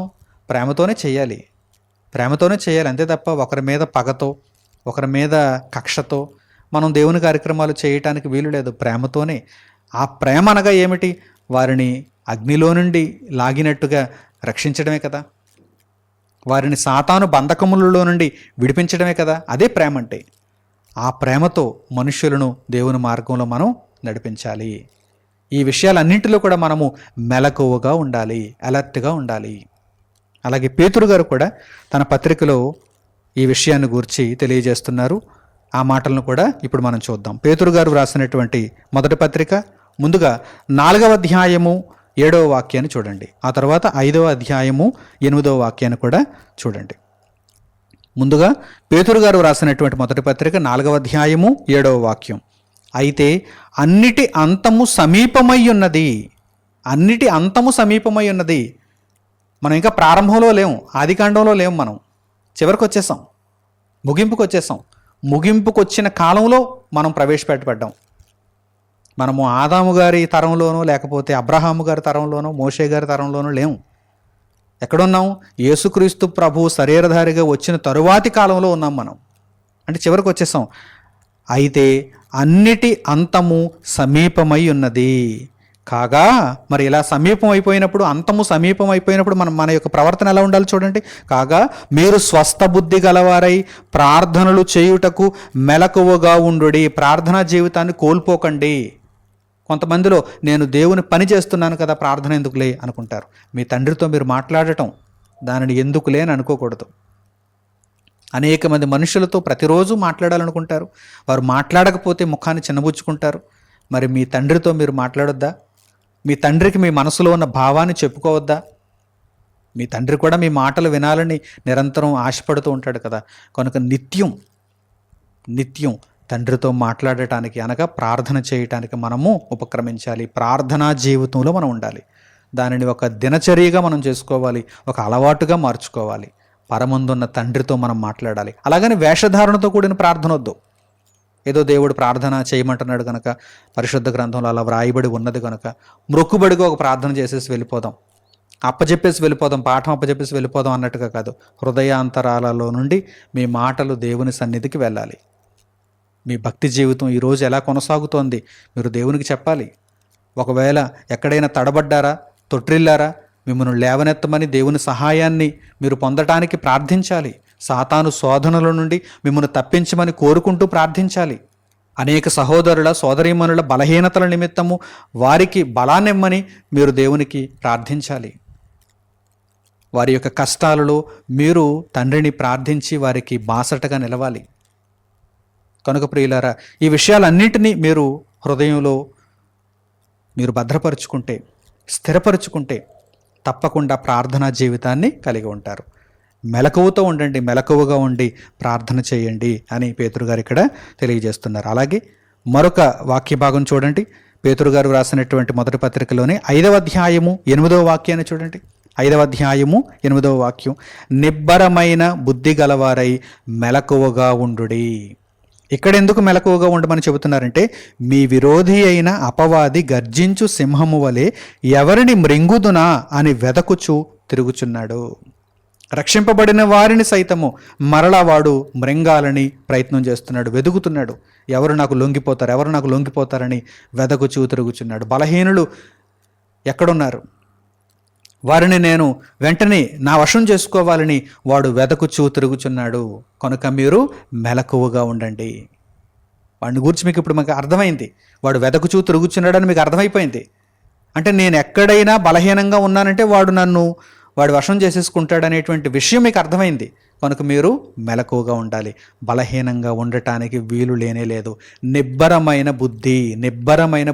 ప్రేమతోనే చేయాలి. అంతే తప్ప ఒకరి మీద పగతో, ఒకరి మీద కక్షతో మనం దేవుని కార్యక్రమాలు చేయటానికి వీలు లేదు. ప్రేమతోనే. ఆ ప్రేమ అనగా ఏమిటి? వారిని అగ్నిలో నుండి లాగినట్టుగా రక్షించడమే కదా, వారిని సాతాను బంధకములలో నుండి విడిపించడమే కదా. అదే ప్రేమ అంటే. ఆ ప్రేమతో మనుష్యులను దేవుని మార్గంలో మనం నడిపించాలి. ఈ విషయాలన్నింటిలో కూడా మనము మెలకువగా ఉండాలి, అలర్ట్గా ఉండాలి. అలాగే పేతురు గారు కూడా తన పత్రికలో ఈ విషయాన్ని గురించి తెలియజేస్తున్నారు. ఆ మాటలను కూడా ఇప్పుడు మనం చూద్దాం. పేతురు గారు వ్రాసినటువంటి మొదటి పత్రిక ముందుగా 4వ అధ్యాయము 7వ వాక్యాన్ని చూడండి. ఆ తర్వాత 5వ అధ్యాయము 8వ వాక్యాన్ని కూడా చూడండి. ముందుగా పేతురు గారు వ్రాసినటువంటి మొదటి పత్రిక 4వ అధ్యాయము 7వ వాక్యం. అయితే అన్నిటి అంతము సమీపమై ఉన్నది. మనం ఇంకా ప్రారంభంలో లేము, ఆదికాండంలో లేము, మనం చివరికి వచ్చేసాం, ముగింపుకు వచ్చిన కాలంలో మనం ప్రవేశపెట్టబడ్డాం. మనము ఆదాము గారి తరంలోనో, లేకపోతే అబ్రహాము గారి తరంలోనో, మోషే గారి తరంలోనో లేము. ఎక్కడున్నాం? యేసుక్రీస్తు ప్రభు శరీరధారిగా వచ్చిన తరువాతి కాలంలో ఉన్నాం మనం. అంటే చివరికి వచ్చేసాం. అయితే అన్నిటి అంతము సమీపమై ఉన్నది కాగా, మరి ఇలా సమీపం అయిపోయినప్పుడు, అంతము సమీపం అయిపోయినప్పుడు మన యొక్క ప్రవర్తన ఎలా ఉండాలి చూడండి. కాగా మీరు స్వస్థ బుద్ధి గలవారై ప్రార్థనలు చేయుటకు మెలకువగా ఉండుడి. ప్రార్థనా జీవితాన్ని కోల్పోకండి. కొంతమందిలో నేను దేవుని పని చేస్తున్నాను కదా, ప్రార్థన ఎందుకులే అనుకుంటారు. మీ తండ్రితో మీరు మాట్లాడటం, దానిని ఎందుకులే అని అనుకోకూడదు. అనేక మంది మనుషులతో ప్రతిరోజు మాట్లాడాలనుకుంటారు. వారు మాట్లాడకపోతే ముఖాన్ని చిన్నబుచ్చుకుంటారు. మరి మీ తండ్రితో మీరు మాట్లాడొద్దా? మీ తండ్రికి మీ మనసులో ఉన్న భావాన్ని చెప్పుకోవద్దా? మీ తండ్రి కూడా మీ మాటలు వినాలని నిరంతరం ఆశపడుతూ ఉంటాడు కదా. కనుక నిత్యం తండ్రితో మాట్లాడటానికి, అనగా ప్రార్థన చేయటానికి మనము ఉపక్రమించాలి. ప్రార్థనా జీవితంలో మనం ఉండాలి. దానిని ఒక దినచర్యగా మనం చేసుకోవాలి, ఒక అలవాటుగా మార్చుకోవాలి. పరమందున్న తండ్రితో మనం మాట్లాడాలి. అలాగని వేషధారణతో కూడిన ప్రార్థన వద్దు. ఏదో దేవుడు ప్రార్థన చేయమంటున్నాడు కనుక, పరిశుద్ధ గ్రంథంలో అలా వ్రాయబడి ఉన్నది కనుక మొక్కుబడిగా ఒక ప్రార్థన చేసేసి వెళ్ళిపోదాం, పాఠం అప్పచెప్పేసి వెళ్ళిపోదాం అన్నట్టుగా కాదు. హృదయాంతరాలలో నుండి మీ మాటలు దేవుని సన్నిధికి వెళ్ళాలి. మీ భక్తి జీవితం ఈరోజు ఎలా కొనసాగుతోంది మీరు దేవునికి చెప్పాలి. ఒకవేళ ఎక్కడైనా తడబడ్డారా, తొట్టిల్లారా, మిమ్మల్ని లేవనెత్తమని దేవుని సహాయాన్ని మీరు పొందటానికి ప్రార్థించాలి. సాతాను శోధనల నుండి మిమ్మల్ని తప్పించమని కోరుకుంటూ ప్రార్థించాలి. అనేక సహోదరుల సోదరీమణుల బలహీనతల నిమిత్తము వారికి బలాన్నిమ్మని మీరు దేవునికి ప్రార్థించాలి. వారి యొక్క కష్టాలలో మీరు తండ్రిని ప్రార్థించి వారికి బాసటగా నిలవాలి. కనుక ప్రియులారా, ఈ విషయాలన్నింటినీ మీరు హృదయంలో మీరు భద్రపరుచుకుంటే, స్థిరపరుచుకుంటే తప్పకుండా ప్రార్థనా జీవితాన్ని కలిగి ఉంటారు. మెలకువతో ఉండండి, మెలకువగా ఉండి ప్రార్థన చేయండి అని పేతురు గారు ఇక్కడ తెలియజేస్తున్నారు. అలాగే మరొక వాక్య భాగం చూడండి. పేతురు గారు రాసినటువంటి మొదటి పత్రికలోనే 5వ అధ్యాయము 8వ వాక్యాన్ని చూడండి. 5వ అధ్యాయము 8వ వాక్యం. నిబ్బరమైన బుద్ధి గలవారై మెలకువగా ఉండుడి. ఇక్కడ ఎందుకు మెలకువగా ఉండమని చెబుతున్నారంటే, మీ విరోధి అయిన అపవాది గర్జించు సింహము వలె ఎవరిని మృంగుదునా అని వెదకుచు తిరుగుచున్నాడు. రక్షింపబడిన వారిని సైతము మరలా వాడు మృంగాలని ప్రయత్నం చేస్తున్నాడు, వెదుగుతున్నాడు. ఎవరు నాకు లొంగిపోతారని వెదకుచూ తిరుగుచున్నాడు. బలహీనులు ఎక్కడున్నారు? వారిని నేను వెంటనే నా వశం చేసుకోవాలని వాడు వెదకుచూ తిరుగుచున్నాడు. కనుక మీరు మెలకువగా ఉండండి. వాడిని గురించి మీకు ఇప్పుడు మాకు అర్థమైంది. వాడు వెదకుచూ తిరుగుచున్నాడని మీకు అర్థమైపోయింది. అంటే నేను ఎక్కడైనా బలహీనంగా ఉన్నానంటే వాడి వశం చేసేసుకుంటాడనేటువంటి విషయం మీకు అర్థమైంది. కనుక మీరు మెలకువగా ఉండాలి. బలహీనంగా ఉండటానికి వీలు లేనే లేదు. నిబ్బరమైన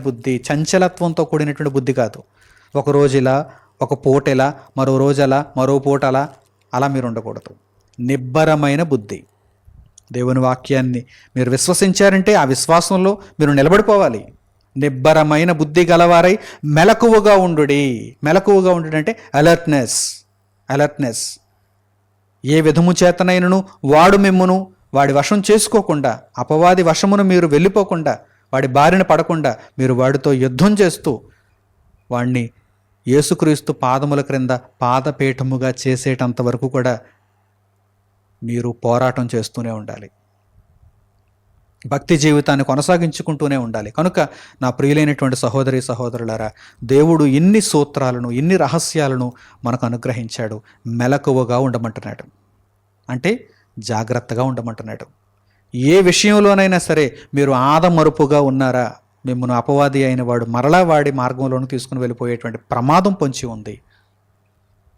బుద్ధి, చంచలత్వంతో కూడినటువంటి బుద్ధి కాదు. ఒక రోజు ఇలా, ఒక పూట ఇలా, మరో రోజు అలా, మరో పూట అలా మీరు ఉండకూడదు. నిబ్బరమైన బుద్ధి. దేవుని వాక్యాన్ని మీరు విశ్వసించారంటే ఆ విశ్వాసంలో మీరు నిలబడిపోవాలి. నిబ్బరమైన బుద్ధి గలవారై మెలకువగా ఉండుడి. మెలకువగా ఉండుడు అంటే అలర్ట్నెస్. ఏ విధము చేతనైనను వాడు మిమ్మును వాడి వశం చేసుకోకుండా, అపవాది వశమును మీరు వెళ్ళిపోకుండా, వాడి బారిన పడకుండా మీరు వాడితో యుద్ధం చేస్తూ వాడిని యేసుక్రీస్తు పాదముల క్రింద పాదపీఠముగా చేసేటంత వరకు కూడా మీరు పోరాటం చేస్తూనే ఉండాలి. భక్తి జీవితాన్ని కొనసాగించుకుంటూనే ఉండాలి. కనుక నా ప్రియులైనటువంటి సహోదరి సహోదరులారా, దేవుడు ఇన్ని సూత్రాలను, ఇన్ని రహస్యాలను మనకు అనుగ్రహించాడు. మెలకువగా ఉండమంటున్నాడు, అంటే జాగ్రత్తగా ఉండమంటున్నాడు. ఏ విషయంలోనైనా సరే మీరు ఆదమరుపుగా ఉన్నారా, మిమ్మల్ని అపవాది అయిన వాడు మరలా వాడి మార్గంలోనూ తీసుకుని వెళ్ళిపోయేటువంటి ప్రమాదం పొంచి ఉంది.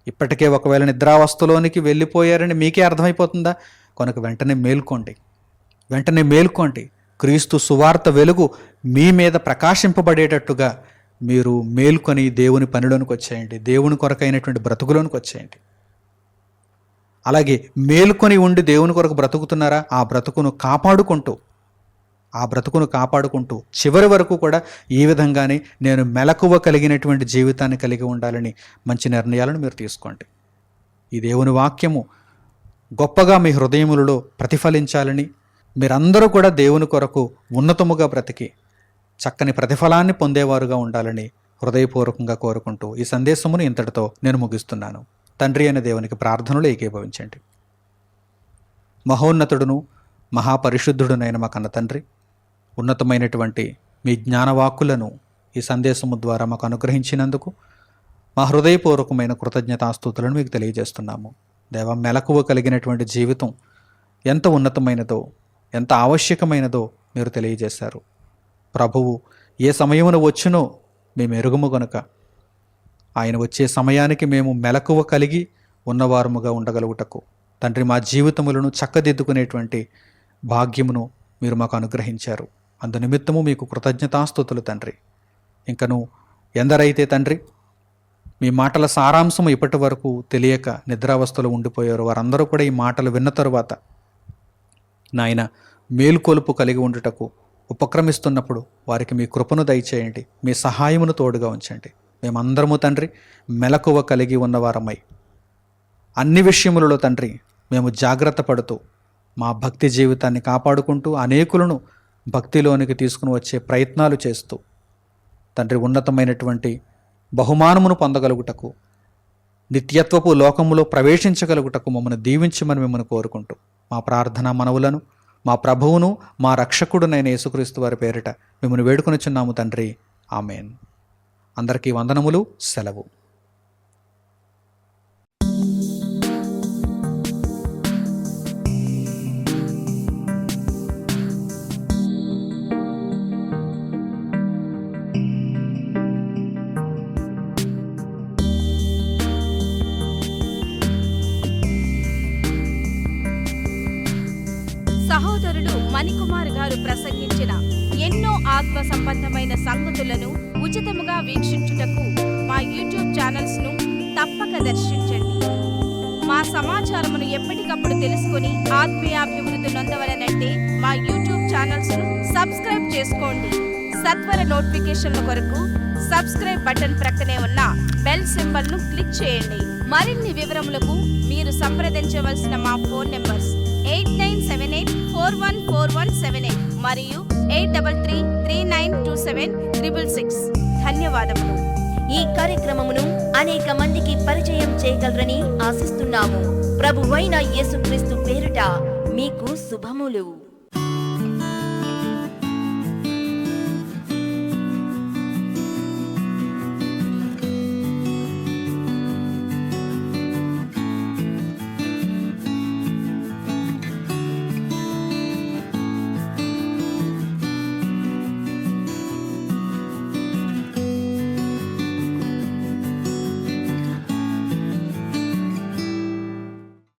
ఇప్పటికే ఒకవేళ నిద్రావస్థలోనికి వెళ్ళిపోయారని మీకే అర్థమైపోతుందా? కనుక వెంటనే మేల్కోండి. క్రీస్తు సువార్త వెలుగు మీ మీద ప్రకాశింపబడేటట్టుగా మీరు మేల్కొని దేవుని పనిలోనికి వచ్చేయండి. దేవుని కొరకైనటువంటి బ్రతుకులోనికి వచ్చేయండి. అలాగే మేల్కొని ఉండి దేవుని కొరకు బ్రతుకుతున్నారా, ఆ బ్రతుకును కాపాడుకుంటూ చివరి వరకు కూడా ఈ విధంగానే నేను మెలకువ కలిగినటువంటి జీవితాన్ని కలిగి ఉండాలని మంచి నిర్ణయాలను మీరు తీసుకోండి. ఈ దేవుని వాక్యము గొప్పగా మీ హృదయములలో ప్రతిఫలించాలని, మీరందరూ కూడా దేవుని కొరకు ఉన్నతముగా బ్రతికి చక్కని ప్రతిఫలాన్ని పొందేవారుగా ఉండాలని హృదయపూర్వకంగా కోరుకుంటూ ఈ సందేశమును ఇంతటితో నేను ముగిస్తున్నాను. తండ్రి అయిన దేవునికి ప్రార్థనలు ఏకీభవించండి. మహోన్నతుడును మహాపరిశుద్ధుడునైన మా కన్న తండ్రి, ఉన్నతమైనటువంటి మీ జ్ఞానవాక్కులను ఈ సందేశము ద్వారా మాకు అనుగ్రహించినందుకు మా హృదయపూర్వకమైన కృతజ్ఞతాస్తుతులను మీకు తెలియజేస్తున్నాము. దేవ, మెలకువ కలిగినటువంటి జీవితం ఎంత ఉన్నతమైనదో, ఎంత ఆవశ్యకమైనదో మీరు తెలియజేశారు. ప్రభువు ఏ సమయమున వచ్చునో మేము ఎరుగుము గనుక ఆయన వచ్చే సమయానికి మేము మెలకువ కలిగి ఉన్నవారముగా ఉండగలుగుటకు తండ్రి మా జీవితములను చక్కదిద్దుకునేటువంటి భాగ్యమును మీరు మాకు అనుగ్రహించారు. అందు నిమిత్తము మీకు కృతజ్ఞతాస్తుతులు తండ్రి. ఇంకను ఎందరైతే తండ్రి మీ మాటల సారాంశము ఇప్పటి వరకు తెలియక నిద్రావస్థలో ఉండిపోయారు, వారందరూ కూడా ఈ మాటలు విన్న తరువాత నాయన మేలుకొలుపు కలిగి ఉండుటకు ఉపక్రమిస్తున్నప్పుడు వారికి మీ కృపను దయచేయండి, మీ సహాయమును తోడుగా ఉంచండి. మేమందరము తండ్రి మెలకువ కలిగి ఉన్నవారమై అన్ని విషయములలో తండ్రి మేము జాగ్రత్త పడుతూ మా భక్తి జీవితాన్ని కాపాడుకుంటూ అనేకులను భక్తిలోనికి తీసుకుని వచ్చే ప్రయత్నాలు చేస్తూ తండ్రి ఉన్నతమైనటువంటి బహుమానమును పొందగలుగుటకు, నిత్యత్వపు లోకములో ప్రవేశించగలుగుటకు మమ్మల్ని దీవించమని మిమ్మల్ని కోరుకుంటూ మా ప్రార్థనా మనవులను మా ప్రభువును మా రక్షకుడునైన యేసుక్రీస్తు వారి పేరిట మిమ్మల్ని వేడుకొనిచున్నాము తండ్రి. ఆమేన్. అందరికీ వందనములు. సెలవు. సహోదరులు మణికుమార్ గారు ప్రసంగించిన ఎన్నో ఆత్మ సంబంధమైన సంగతులను ఉచితముగా వీక్షించుటకు మా యూట్యూబ్ ఛానల్స్ ను తప్పక దర్శించండి. మా సమాచారమును ఎప్పటికప్పుడు తెలుసుకొని ఆత్మీయాభివృద్ధి నొందవలనంటే మా యూట్యూబ్ ఛానల్స్ ను సబ్స్క్రైబ్ చేసుకోండి. సత్వర నోటిఫికేషన్ల కొరకు సబ్స్క్రైబ్ బటన్ ప్రక్కనే ఉన్న బెల్ సింబల్ ను క్లిక్ చేయండి. మరిన్ని వివరములకు మీరు సంప్రదించవలసిన మా ఫోన్ నెంబర్స్ 8978414178 మరియు 83392766. ధన్యవాదములు. ఈ కార్యక్రమమును అనేక మందికి పరిచయం చేయగలరని ఆశిస్తున్నాము. ప్రభువైన యేసుక్రీస్తు పేరిట మీకు శుభములు.